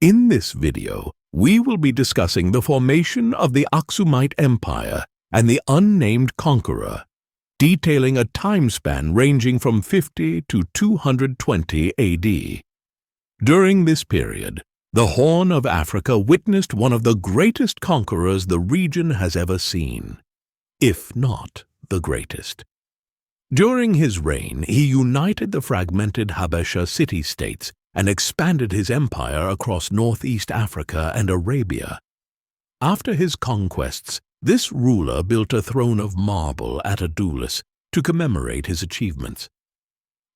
In this video, we will be discussing the formation of the Aksumite Empire and the unnamed Conqueror, detailing a time span ranging from 50 to 220 AD. During this period, the Horn of Africa witnessed one of the greatest conquerors the region has ever seen, if not the greatest. During his reign, he united the fragmented Habesha city-states and expanded his empire across northeast Africa and Arabia. After his conquests, this ruler built a throne of marble at Adulis to commemorate his achievements.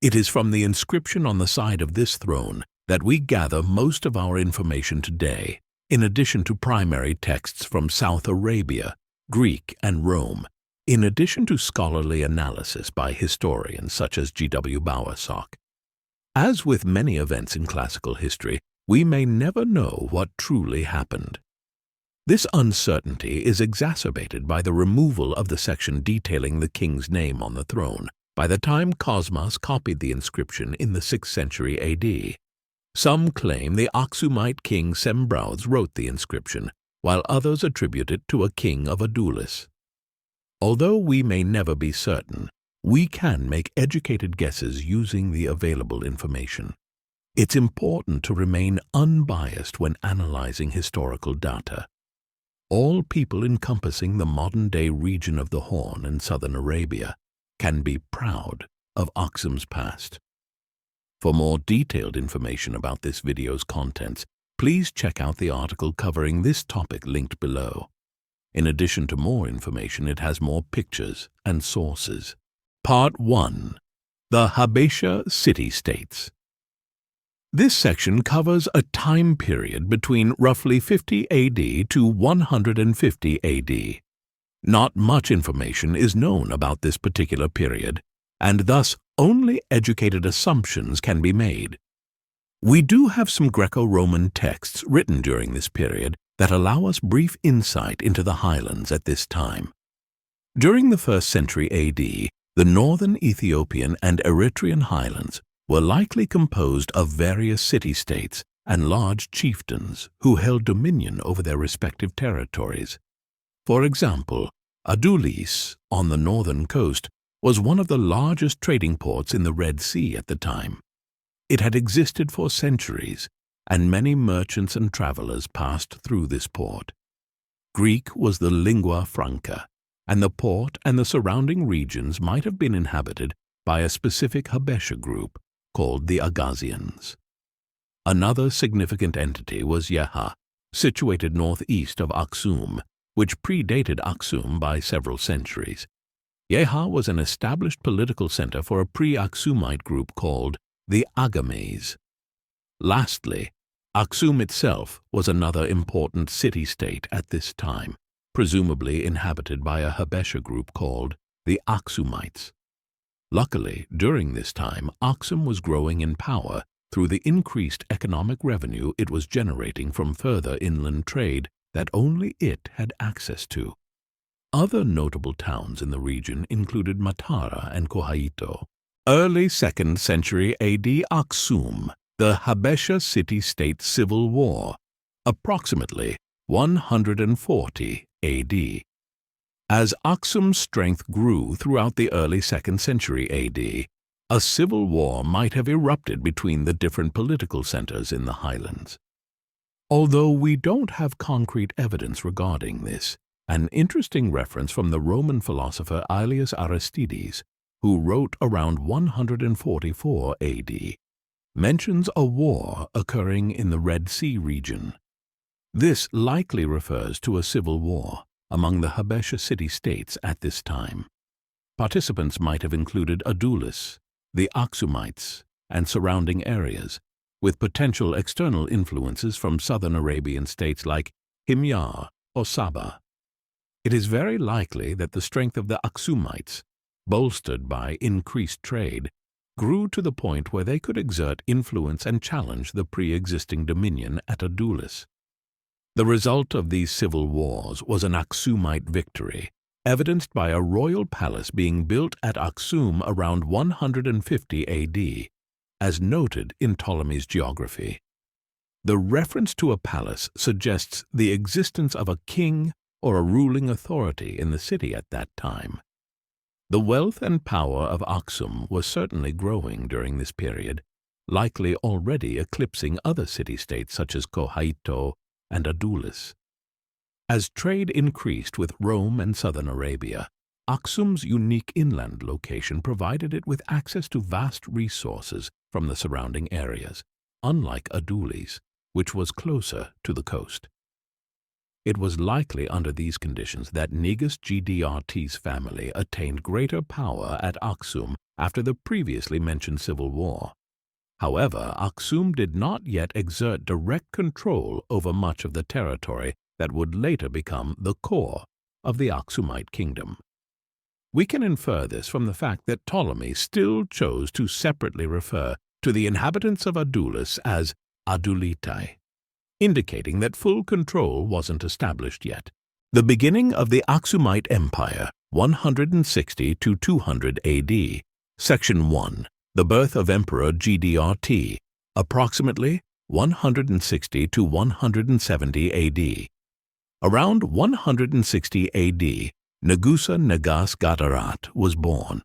It is from the inscription on the side of this throne that we gather most of our information today, in addition to primary texts from South Arabia, Greek, and Rome, in addition to scholarly analysis by historians such as G.W. Bowersock. As with many events in classical history, we may never know what truly happened. This uncertainty is exacerbated by the removal of the section detailing the king's name on the throne by the time Cosmas copied the inscription in the 6th century AD. Some claim the Aksumite king Sembraudes wrote the inscription, while others attribute it to a king of Adulis. Although we may never be certain, we can make educated guesses using the available information. It's important to remain unbiased when analyzing historical data. All people encompassing the modern-day region of the Horn in southern Arabia can be proud of Aksum's past. For more detailed information about this video's contents, please check out the article covering this topic linked below. In addition to more information, it has more pictures and sources. Part 1. The Habesha City-States. This section covers a time period between roughly 50 AD to 150 AD. Not much information is known about this particular period, and thus only educated assumptions can be made. We do have some Greco-Roman texts written during this period that allow us brief insight into the highlands at this time. During the 1st century AD, the northern Ethiopian and Eritrean highlands were likely composed of various city-states and large chieftains who held dominion over their respective territories. For example, Adulis, on the northern coast, was one of the largest trading ports in the Red Sea at the time. It had existed for centuries, and many merchants and travelers passed through this port. Greek was the lingua franca, and the port and the surrounding regions might have been inhabited by a specific Habesha group called the Agazians. Another significant entity was Yeha, situated northeast of Aksum, which predated Aksum by several centuries. Yeha was an established political center for a pre-Aksumite group called the Agames. Lastly, Aksum itself was another important city-state at this time, presumably inhabited by a Habesha group called the Aksumites. Luckily, during this time, Aksum was growing in power through the increased economic revenue it was generating from further inland trade that only it had access to. Other notable towns in the region included Matara and Kohaito. Early 2nd century AD Aksum, the Habesha city-state civil war, approximately 140 AD. As Aksum's strength grew throughout the early 2nd century AD, a civil war might have erupted between the different political centers in the highlands. Although we don't have concrete evidence regarding this, an interesting reference from the Roman philosopher Aelius Aristides, who wrote around 144 AD, mentions a war occurring in the Red Sea region. This likely refers to a civil war among the Habesha city-states at this time. Participants might have included Adulis, the Aksumites, and surrounding areas, with potential external influences from southern Arabian states like Himyar or Saba. It is very likely that the strength of the Aksumites, bolstered by increased trade, grew to the point where they could exert influence and challenge the pre-existing dominion at Adulis. The result of these civil wars was an Aksumite victory, evidenced by a royal palace being built at Aksum around 150 AD, as noted in Ptolemy's geography. The reference to a palace suggests the existence of a king or a ruling authority in the city at that time. The wealth and power of Aksum was certainly growing during this period, likely already eclipsing other city-states such as Kohaito and Adulis. As trade increased with Rome and southern Arabia, Aksum's unique inland location provided it with access to vast resources from the surrounding areas, unlike Adulis, which was closer to the coast. It was likely under these conditions that Negus GDRT's family attained greater power at Aksum after the previously mentioned civil war. However, Aksum did not yet exert direct control over much of the territory that would later become the core of the Aksumite kingdom. We can infer this from the fact that Ptolemy still chose to separately refer to the inhabitants of Adulis as Adulitai, indicating that full control wasn't established yet. The beginning of the Aksumite Empire, 160 to 200 AD, Section 1, the birth of Emperor GDRT, approximately 160 to 170 AD. Around 160 AD, Negusa Negas Gadarat was born.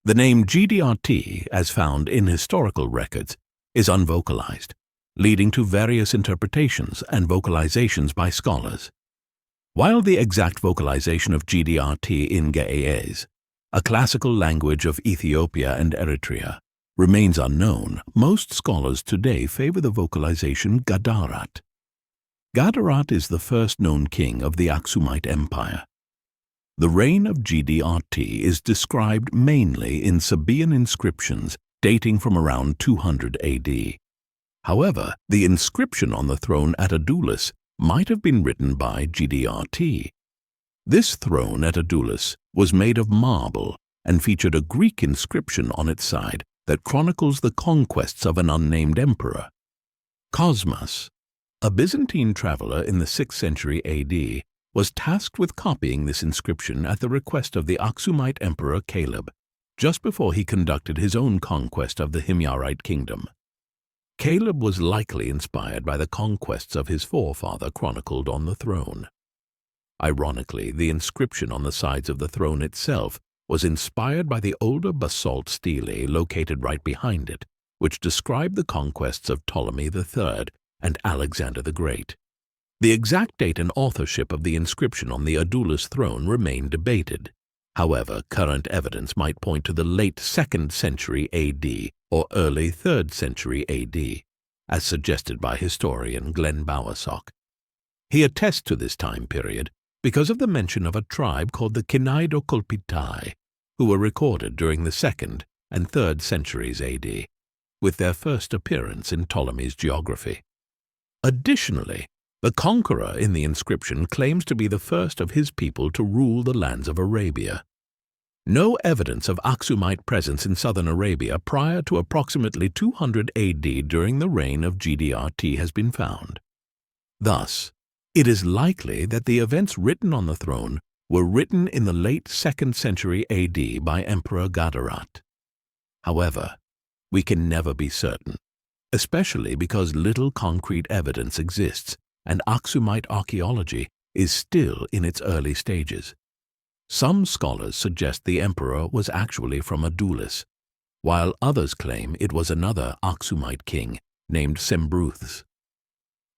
The name GDRT, as found in historical records, is unvocalized, leading to various interpretations and vocalizations by scholars. While the exact vocalization of GDRT in Ge'ez, a classical language of Ethiopia and Eritrea, remains unknown, most scholars today favor the vocalization Gadarat. Gadarat is the first known king of the Aksumite Empire. The reign of GDRT is described mainly in Sabaean inscriptions dating from around 200 AD. However, the inscription on the throne at Adulis might have been written by GDRT. This throne at Adulis was made of marble and featured a Greek inscription on its side that chronicles the conquests of an unnamed emperor. Cosmas, a Byzantine traveler in the 6th century AD, was tasked with copying this inscription at the request of the Aksumite Emperor Caleb, just before he conducted his own conquest of the Himyarite kingdom. Caleb was likely inspired by the conquests of his forefather chronicled on the throne. Ironically, the inscription on the sides of the throne itself was inspired by the older basalt stele located right behind it, which described the conquests of Ptolemy III and Alexander the Great. The exact date and authorship of the inscription on the Adulis throne remain debated. However, current evidence might point to the late 2nd century AD or early 3rd century AD, as suggested by historian Glenn Bowersock. He attests to this time period because of the mention of a tribe called the Kinaido-Kolpitai, who were recorded during the 2nd and 3rd centuries AD, with their first appearance in Ptolemy's geography. Additionally, the Conqueror in the inscription claims to be the first of his people to rule the lands of Arabia. No evidence of Aksumite presence in southern Arabia prior to approximately 200 AD during the reign of GDRT has been found. Thus, it is likely that the events written on the throne were written in the late 2nd century AD by Emperor Gadarat. However, we can never be certain, especially because little concrete evidence exists and Aksumite archaeology is still in its early stages. Some scholars suggest the emperor was actually from Adulis, while others claim it was another Aksumite king named Sembruths.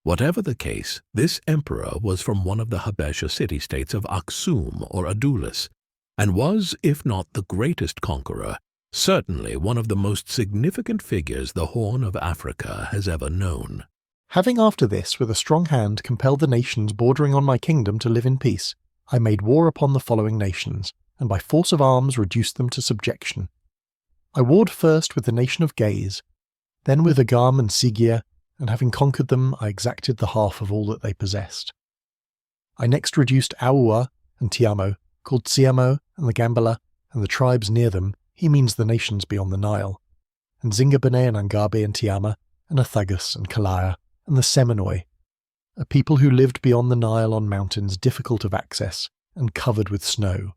Whatever the case, this emperor was from one of the Habesha city-states of Aksum or Adulis, and was, if not the greatest conqueror, certainly one of the most significant figures the Horn of Africa has ever known. Having after this with a strong hand compelled the nations bordering on my kingdom to live in peace, I made war upon the following nations, and by force of arms reduced them to subjection. I warred first with the nation of Ge'ez, then with Agam and Sigia, and having conquered them I exacted the half of all that they possessed. I next reduced Aua and Tiamo, called Siamo and the Gambela, and the tribes near them, he means the nations beyond the Nile, and Zingabene and Angabe and Tiama, and Athagus and Kalaya, and the Seminoi, a people who lived beyond the Nile on mountains difficult of access and covered with snow,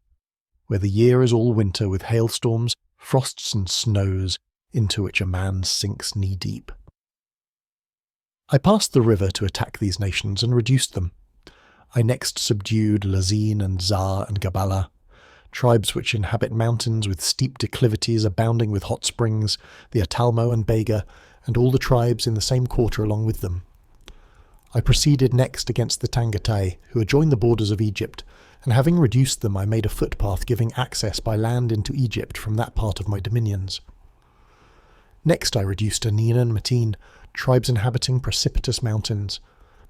where the year is all winter with hailstorms, frosts and snows, into which a man sinks knee-deep. I passed the river to attack these nations and reduced them. I next subdued Lazine and Zar and Gabala, tribes which inhabit mountains with steep declivities abounding with hot springs, the Atalmo and Bega, and all the tribes in the same quarter along with them. I proceeded next against the Tangatai, who adjoin the borders of Egypt, and having reduced them I made a footpath giving access by land into Egypt from that part of my dominions. Next I reduced Anin and Matin, tribes inhabiting precipitous mountains.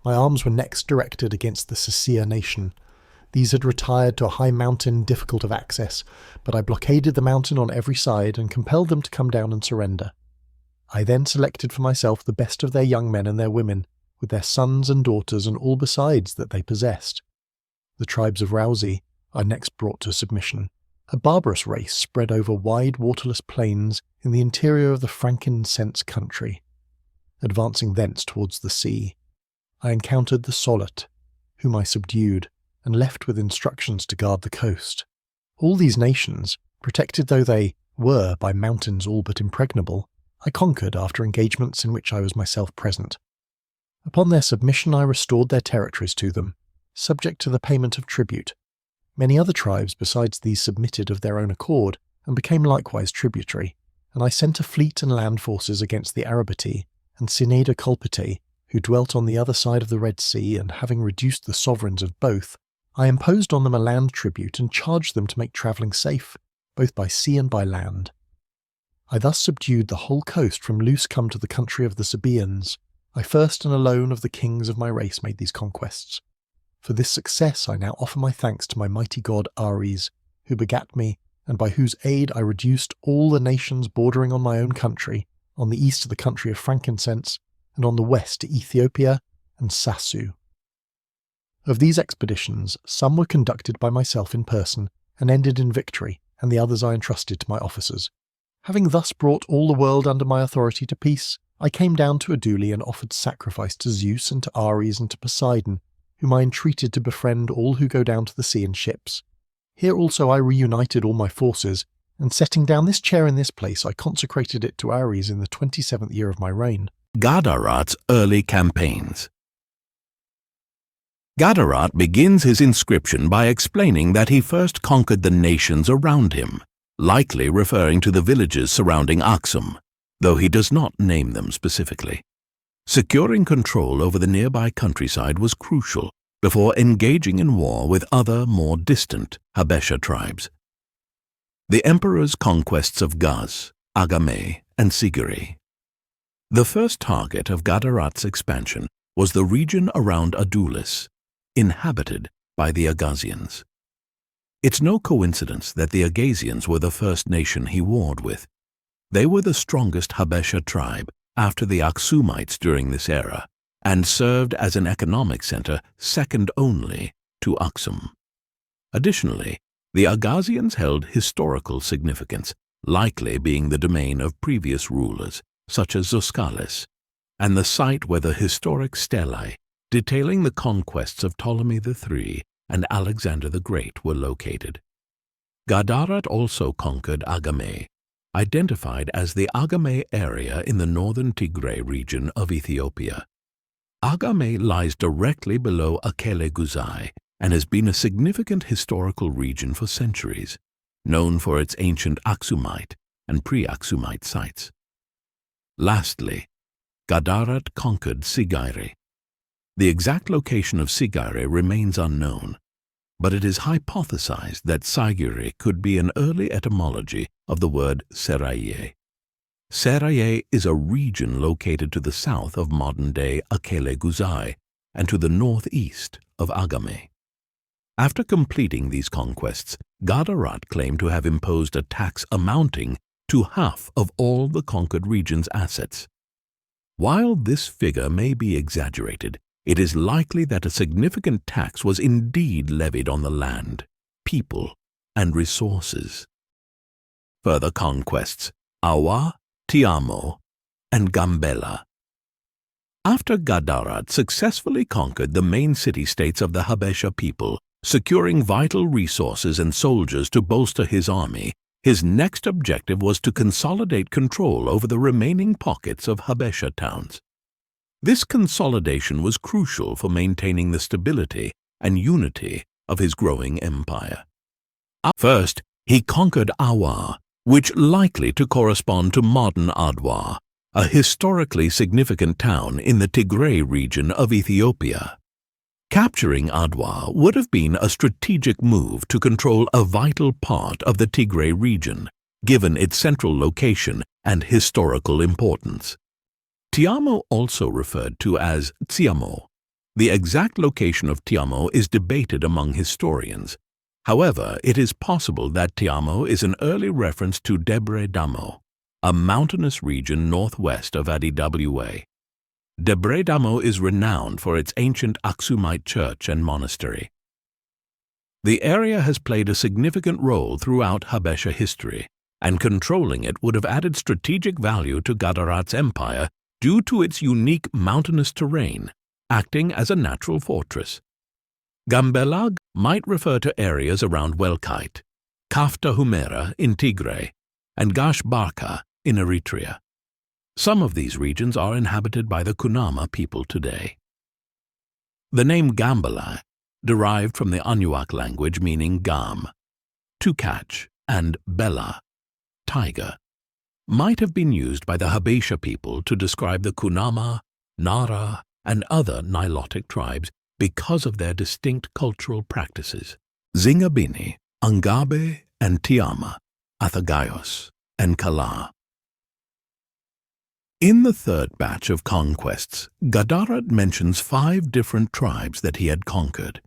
My arms were next directed against the Siscia nation. These had retired to a high mountain difficult of access, but I blockaded the mountain on every side and compelled them to come down and surrender. I then selected for myself the best of their young men and their women, with their sons and daughters and all besides that they possessed. The tribes of Rauzi I next brought to submission, a barbarous race spread over wide waterless plains in the interior of the frankincense country. Advancing thence towards the sea, I encountered the Solat, whom I subdued, and left with instructions to guard the coast. All these nations, protected though they were by mountains all but impregnable, I conquered after engagements in which I was myself present. Upon their submission I restored their territories to them, subject to the payment of tribute. Many other tribes besides these submitted of their own accord, and became likewise tributary, and I sent a fleet and land forces against the Arabati and Sineda Colpite, who dwelt on the other side of the Red Sea, and having reduced the sovereigns of both, I imposed on them a land tribute and charged them to make travelling safe, both by sea and by land. I thus subdued the whole coast from Lus come to the country of the Sabaeans. I first and alone of the kings of my race made these conquests. For this success I now offer my thanks to my mighty god Ares, who begat me, and by whose aid I reduced all the nations bordering on my own country, on the east to the country of frankincense, and on the west to Ethiopia and Sassu. Of these expeditions, some were conducted by myself in person, and ended in victory, and the others I entrusted to my officers. Having thus brought all the world under my authority to peace, I came down to Adulis and offered sacrifice to Zeus and to Ares and to Poseidon, whom I entreated to befriend all who go down to the sea in ships. Here also I reunited all my forces, and setting down this chair in this place, I consecrated it to Ares in the 27th year of my reign. Gadarat's early campaigns. Gadarat begins his inscription by explaining that he first conquered the nations around him, likely referring to the villages surrounding Aksum, though he does not name them specifically. Securing control over the nearby countryside was crucial before engaging in war with other, more distant Habesha tribes. The emperor's conquests of Gaz, Agame, and Sigiri. The first target of Gadarat's expansion was the region around Adulis, inhabited by the Agazians. It's no coincidence that the Agazians were the first nation he warred with. They were the strongest Habesha tribe after the Aksumites during this era, and served as an economic center second only to Aksum. Additionally, the Agazians held historical significance, likely being the domain of previous rulers, such as Zoskales, and the site where the historic stelae detailing the conquests of Ptolemy III and Alexander the Great were located. Gadarat also conquered Agame, identified as the Agame area in the northern Tigray region of Ethiopia. Agame lies directly below Akele Guzai and has been a significant historical region for centuries, known for its ancient Aksumite and pre-Aksumite sites. Lastly, Gadarat conquered Sigiri. The exact location of Sigiri remains unknown, but it is hypothesized that Sigiri could be an early etymology of the word Seraye. Seraye is a region located to the south of modern-day Akele Guzai and to the northeast of Agame. After completing these conquests, Gadarat claimed to have imposed a tax amounting to half of all the conquered region's assets. While this figure may be exaggerated, it is likely that a significant tax was indeed levied on the land, people, and resources. Further conquests: Awa, Tiamo, and Gambela. After Gadarat successfully conquered the main city-states of the Habesha people, securing vital resources and soldiers to bolster his army, his next objective was to consolidate control over the remaining pockets of Habesha towns. This consolidation was crucial for maintaining the stability and unity of his growing empire. First, he conquered Awa, which likely to correspond to modern Adwa, a historically significant town in the Tigray region of Ethiopia. Capturing Adwa would have been a strategic move to control a vital part of the Tigray region, given its central location and historical importance. Tiamo, also referred to as Tsiamo. The exact location of Tiamo is debated among historians. However, it is possible that Tiamo is an early reference to Debre Damo, a mountainous region northwest of Adiwa. Debre Damo is renowned for its ancient Aksumite church and monastery. The area has played a significant role throughout Habesha history, and controlling it would have added strategic value to Gadarat's empire due to its unique mountainous terrain, acting as a natural fortress. Gambelag might refer to areas around Welkite, Kafta Humera in Tigray, and Gash Barka in Eritrea. Some of these regions are inhabited by the Kunama people today. The name Gambela, derived from the Anuak language meaning gam, to catch, and bella, tiger, might have been used by the Habesha people to describe the Kunama, Nara, and other Nilotic tribes because of their distinct cultural practices. Zingabini, Angabe, and Tiama, Athagaios, and Kala. In the third batch of conquests, Gadarat mentions 5 different tribes that he had conquered.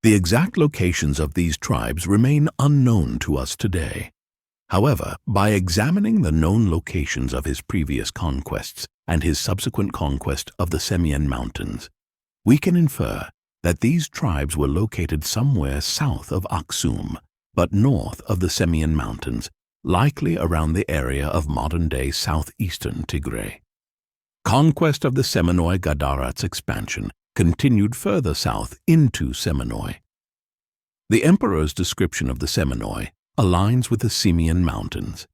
The exact locations of these tribes remain unknown to us today. However, by examining the known locations of his previous conquests and his subsequent conquest of the Semien Mountains, we can infer that these tribes were located somewhere south of Aksum, but north of the Semien Mountains, likely around the area of modern-day southeastern Tigray. Conquest of the Seminoi Gadarat's expansion continued further south into Seminoi. The emperor's description of the Seminoi aligns with the Semien Mountains.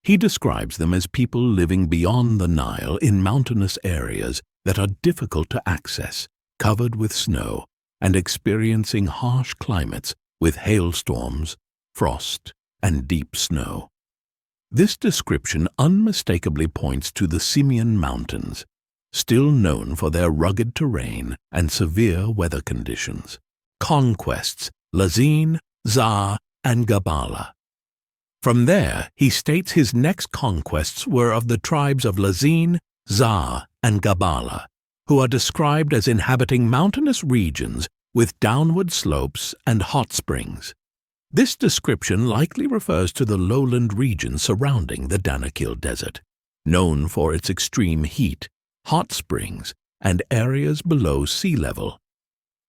He describes them as people living beyond the Nile in mountainous areas that are difficult to access, covered with snow, and experiencing harsh climates with hailstorms, frost, and deep snow. This description unmistakably points to the Semien Mountains, still known for their rugged terrain and severe weather conditions. Conquests Lazin, Za, and Gabala. From there, he states his next conquests were of the tribes of Lazin, Za, and Gabala, who are described as inhabiting mountainous regions with downward slopes and hot springs. This description likely refers to the lowland region surrounding the Danakil Desert, known for its extreme heat, hot springs, and areas below sea level.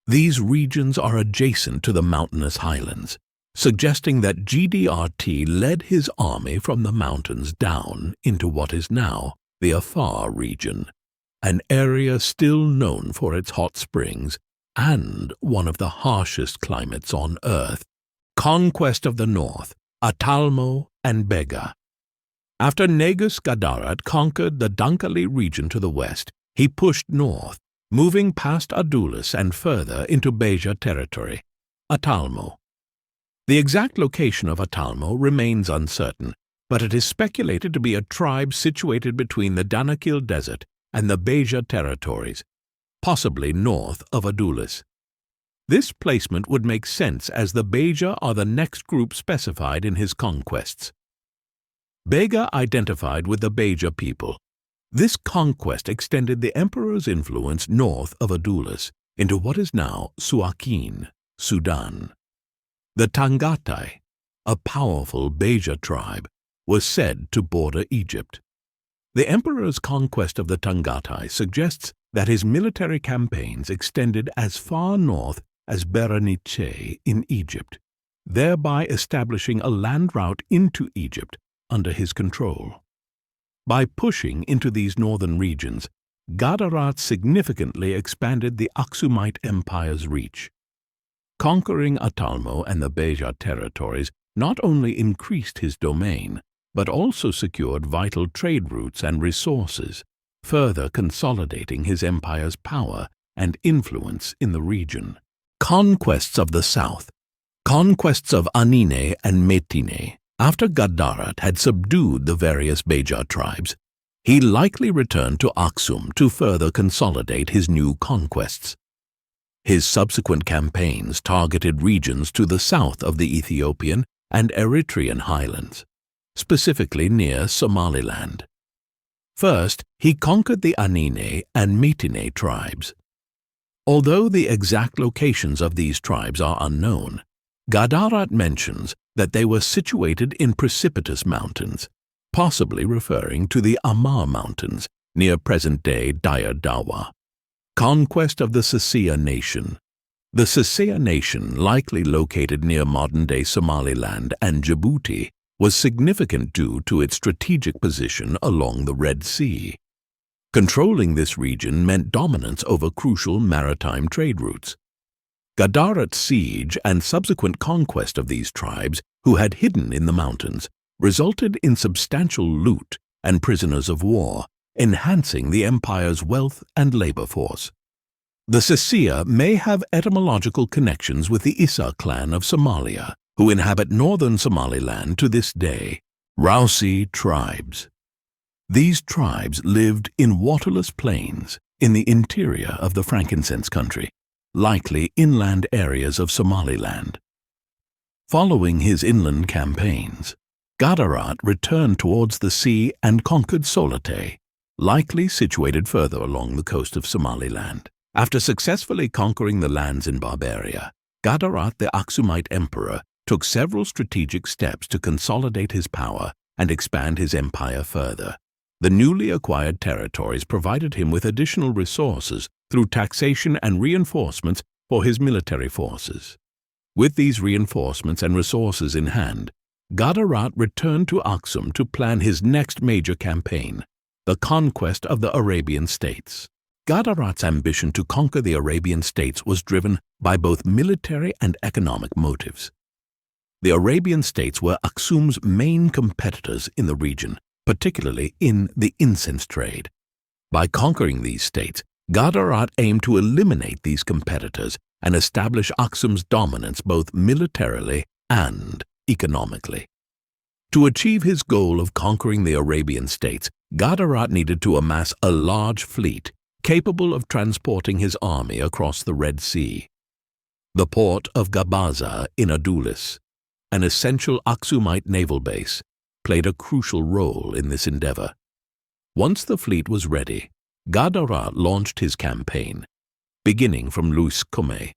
These regions are adjacent to the mountainous highlands, suggesting that GDRT led his army from the mountains down into what is now the Afar region, an area still known for its hot springs and one of the harshest climates on Earth. Conquest of the North, Atalmo and Bega. After Negus Gadarat conquered the Dankali region to the west, he pushed north, moving past Adulis and further into Beja territory, Atalmo. The exact location of Atalmo remains uncertain, but it is speculated to be a tribe situated between the Danakil Desert and the Beja territories, possibly north of Adulis. This placement would make sense as the Beja are the next group specified in his conquests. Bega identified with the Beja people. This conquest extended the emperor's influence north of Adulis into what is now Suakin, Sudan. The Tangatai, a powerful Beja tribe, was said to border Egypt. The emperor's conquest of the Tangatai suggests that his military campaigns extended as far north as Berenice in Egypt, thereby establishing a land route into Egypt under his control. By pushing into these northern regions, Gadarat significantly expanded the Aksumite Empire's reach. Conquering Atalmo and the Beja territories not only increased his domain, but also secured vital trade routes and resources, further consolidating his empire's power and influence in the region. Conquests of the south. Conquests of Anine and Metine. After Gadarat had subdued the various Beja tribes, he likely returned to Aksum to further consolidate his new conquests. His subsequent campaigns targeted regions to the south of the Ethiopian and Eritrean highlands, specifically near Somaliland. First, he conquered the Anine and Metine tribes. Although the exact locations of these tribes are unknown, Gadarat mentions that they were situated in precipitous mountains, possibly referring to the Amar Mountains near present-day Dire Dawa. Conquest of the Sisiya nation. The Sisiya nation, likely located near modern-day Somaliland and Djibouti, was significant due to its strategic position along the Red Sea. Controlling this region meant dominance over crucial maritime trade routes. Gadarat's siege and subsequent conquest of these tribes, who had hidden in the mountains, resulted in substantial loot and prisoners of war, enhancing the empire's wealth and labor force. The Sisiya may have etymological connections with the Issa clan of Somalia, who inhabit northern Somaliland to this day. Rausi tribes. These tribes lived in waterless plains in the interior of the frankincense country, likely inland areas of Somaliland. Following his inland campaigns, Gadarat returned towards the sea and conquered Solate, likely situated further along the coast of Somaliland. After successfully conquering the lands in Barbaria, Gadarat the Aksumite Emperor took several strategic steps to consolidate his power and expand his empire further. The newly acquired territories provided him with additional resources through taxation and reinforcements for his military forces. With these reinforcements and resources in hand, Gadarat returned to Aksum to plan his next major campaign, the conquest of the Arabian states. Gadarat's ambition to conquer the Arabian states was driven by both military and economic motives. The Arabian states were Aksum's main competitors in the region, particularly in the incense trade. By conquering these states, Gadarat aimed to eliminate these competitors and establish Aksum's dominance both militarily and economically. To achieve his goal of conquering the Arabian states, Gadarat needed to amass a large fleet capable of transporting his army across the Red Sea. The port of Gabaza in Adulis, an essential Aksumite naval base, played a crucial role in this endeavor. Once the fleet was ready, Gadarat launched his campaign, beginning from Luscome.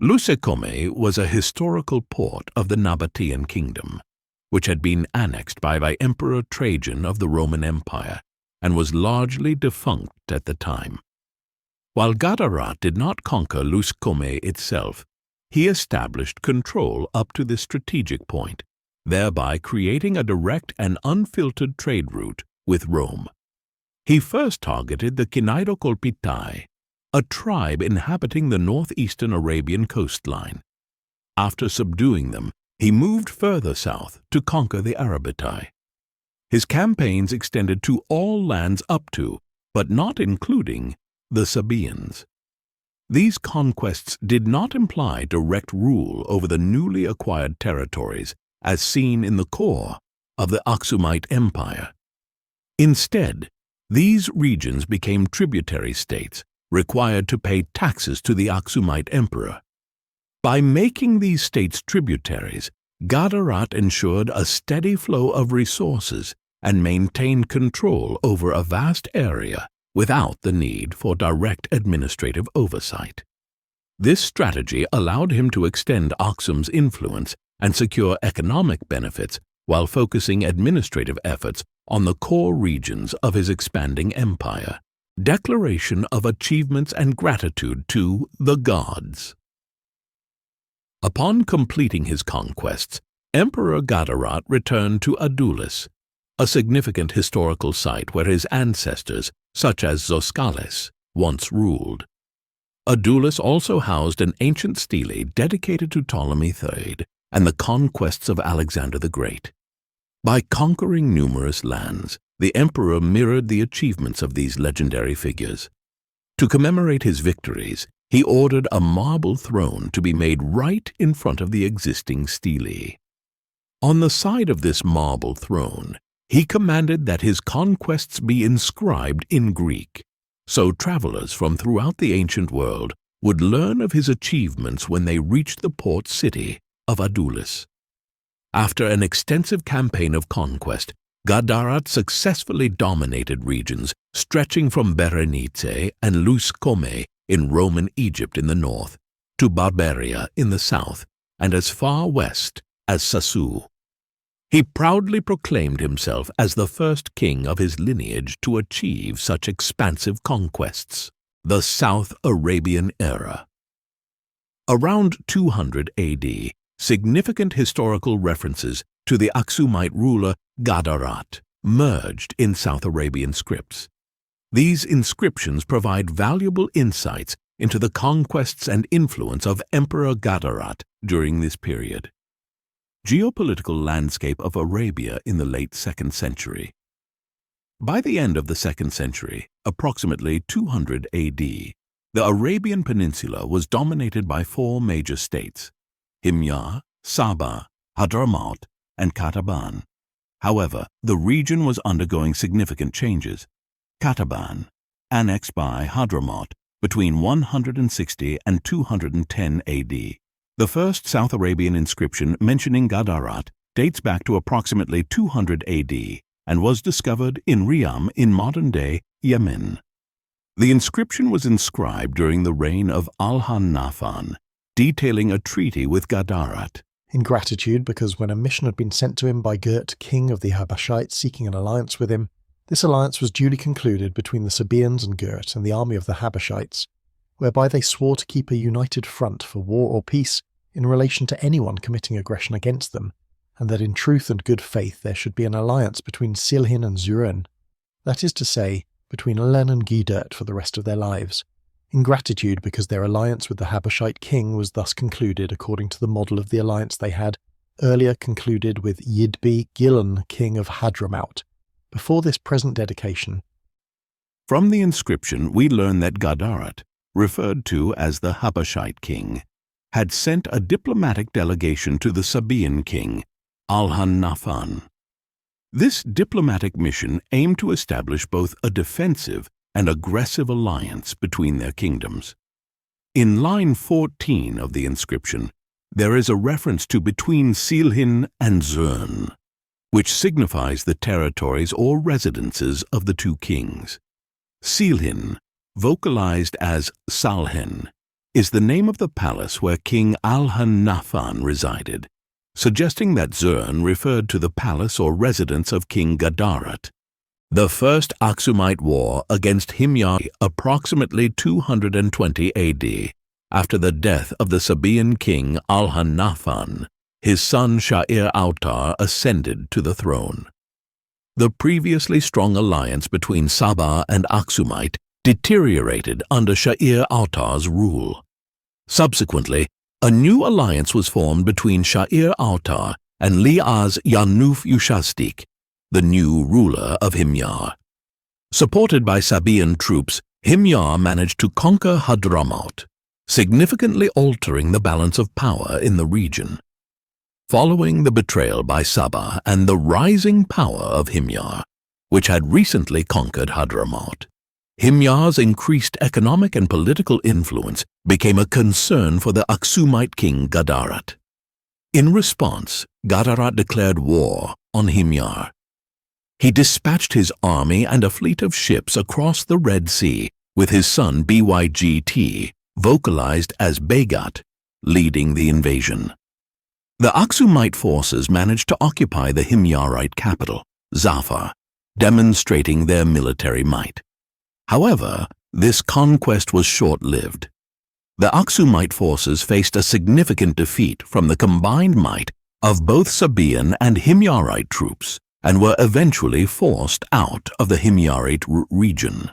Luscome was a historical port of the Nabatean kingdom, which had been annexed by Emperor Trajan of the Roman Empire and was largely defunct at the time. While Gadarat did not conquer Luscome itself, he established control up to this strategic point, thereby creating a direct and unfiltered trade route with Rome. He first targeted the Kinaido-Kolpitai, a tribe inhabiting the northeastern Arabian coastline. After subduing them, he moved further south to conquer the Arabitai. His campaigns extended to all lands up to, but not including, the Sabaeans. These conquests did not imply direct rule over the newly acquired territories as seen in the core of the Aksumite Empire. Instead, these regions became tributary states required to pay taxes to the Aksumite emperor. By making these states tributaries, Gadarat ensured a steady flow of resources and maintained control over a vast area without the need for direct administrative oversight. This strategy allowed him to extend Aksum's influence and secure economic benefits while focusing administrative efforts on the core regions of his expanding empire. Declaration of achievements and gratitude to the gods. Upon completing his conquests, Emperor Gadarat returned to Adulis, a significant historical site where his ancestors, such as Zoskales, once ruled. Adulis also housed an ancient stele dedicated to Ptolemy III and the conquests of Alexander the Great. By conquering numerous lands, the emperor mirrored the achievements of these legendary figures. To commemorate his victories, he ordered a marble throne to be made right in front of the existing stele. On the side of this marble throne, he commanded that his conquests be inscribed in Greek, so travelers from throughout the ancient world would learn of his achievements when they reached the port city of Adulis. After an extensive campaign of conquest, Gadarat successfully dominated regions stretching from Berenice and Lus Come in Roman Egypt in the north to Barbaria in the south and as far west as Sassu. He proudly proclaimed himself as the first king of his lineage to achieve such expansive conquests. The South Arabian Era. Around 200 AD, significant historical references to the Aksumite ruler Gadarat merged in South Arabian scripts. These inscriptions provide valuable insights into the conquests and influence of Emperor Gadarat during this period. Geopolitical landscape of Arabia in the late 2nd century. By the end of the 2nd century, approximately 200 AD, the Arabian Peninsula was dominated by 4 major states: Himyar, Saba, Hadramaut, and Kataban. However, the region was undergoing significant changes. Kataban, annexed by Hadramaut between 160 and 210 AD. The first South Arabian inscription mentioning Gadarat dates back to approximately 200 AD and was discovered in Riyam in modern-day Yemen. The inscription was inscribed during the reign of Al-Hannafan, detailing a treaty with Gadarat. In gratitude, because when a mission had been sent to him by Gert, king of the Habashites, seeking an alliance with him, this alliance was duly concluded between the Sabaeans and Gert and the army of the Habashites, whereby they swore to keep a united front for war or peace in relation to anyone committing aggression against them, and that in truth and good faith there should be an alliance between Silhin and Zuren, that is to say, between Elen and Gidert for the rest of their lives, in gratitude because their alliance with the Habashite king was thus concluded according to the model of the alliance they had earlier concluded with Yidbi Gilon, king of Hadramaut, before this present dedication. From the inscription we learn that Gadarat, referred to as the Habashite king, had sent a diplomatic delegation to the Sabaean king, Al-Hannafan. This diplomatic mission aimed to establish both a defensive and aggressive alliance between their kingdoms. In line 14 of the inscription, there is a reference to between Silhin and Zern, which signifies the territories or residences of the two kings. Silhin, vocalized as Salhen, is the name of the palace where King Al-Hannafan resided, suggesting that Zern referred to the palace or residence of King Gadarat. The First Aksumite War against Himyar approximately 220 AD, after the death of the Sabaean king Al-Hannafan, his son Sha'ir-Autar ascended to the throne. The previously strong alliance between Saba and Aksumite deteriorated under Sha'ir-Autar's rule. Subsequently, a new alliance was formed between Sha'ir-Autar and Liaz Yanuf Yushastik, the new ruler of Himyar. Supported by Sabaean troops, Himyar managed to conquer Hadramaut, significantly altering the balance of power in the region. Following the betrayal by Saba and the rising power of Himyar, which had recently conquered Hadramaut, Himyar's increased economic and political influence became a concern for the Aksumite king Gadarat. In response, Gadarat declared war on Himyar. He dispatched his army and a fleet of ships across the Red Sea with his son Bygt, vocalized as Begat, leading the invasion. The Aksumite forces managed to occupy the Himyarite capital, Zafar, demonstrating their military might. However, this conquest was short-lived. The Aksumite forces faced a significant defeat from the combined might of both Sabaean and Himyarite troops, and were eventually forced out of the Himyarite region.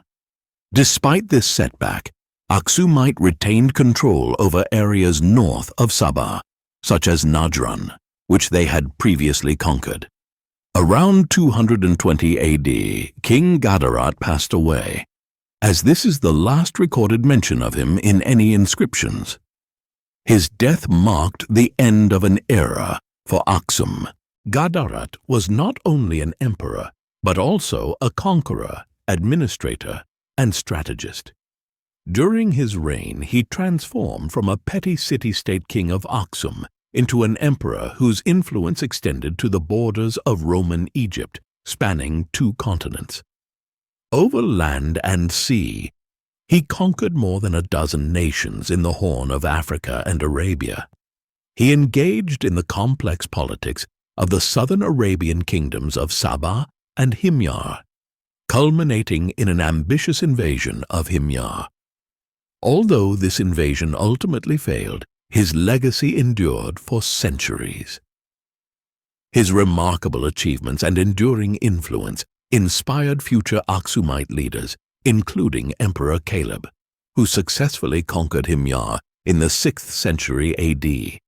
Despite this setback, Aksumite retained control over areas north of Saba, such as Najran, which they had previously conquered. Around 220 AD, King Gadarat passed away, as this is the last recorded mention of him in any inscriptions. His death marked the end of an era for Aksum. Gadarat was not only an emperor, but also a conqueror, administrator, and strategist. During his reign, he transformed from a petty city-state king of Aksum into an emperor whose influence extended to the borders of Roman Egypt, spanning 2 continents. Over land and sea, he conquered more than a dozen nations in the Horn of Africa and Arabia. He engaged in the complex politics of the southern Arabian kingdoms of Sabah and Himyar, culminating in an ambitious invasion of Himyar. Although this invasion ultimately failed, his legacy endured for centuries. His remarkable achievements and enduring influence inspired future Aksumite leaders, including Emperor Caleb, who successfully conquered Himyar in the 6th century AD.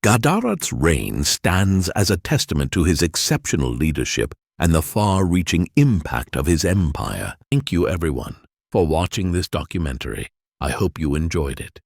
Gadarat's reign stands as a testament to his exceptional leadership and the far-reaching impact of his empire. Thank you, everyone, for watching this documentary. I hope you enjoyed it.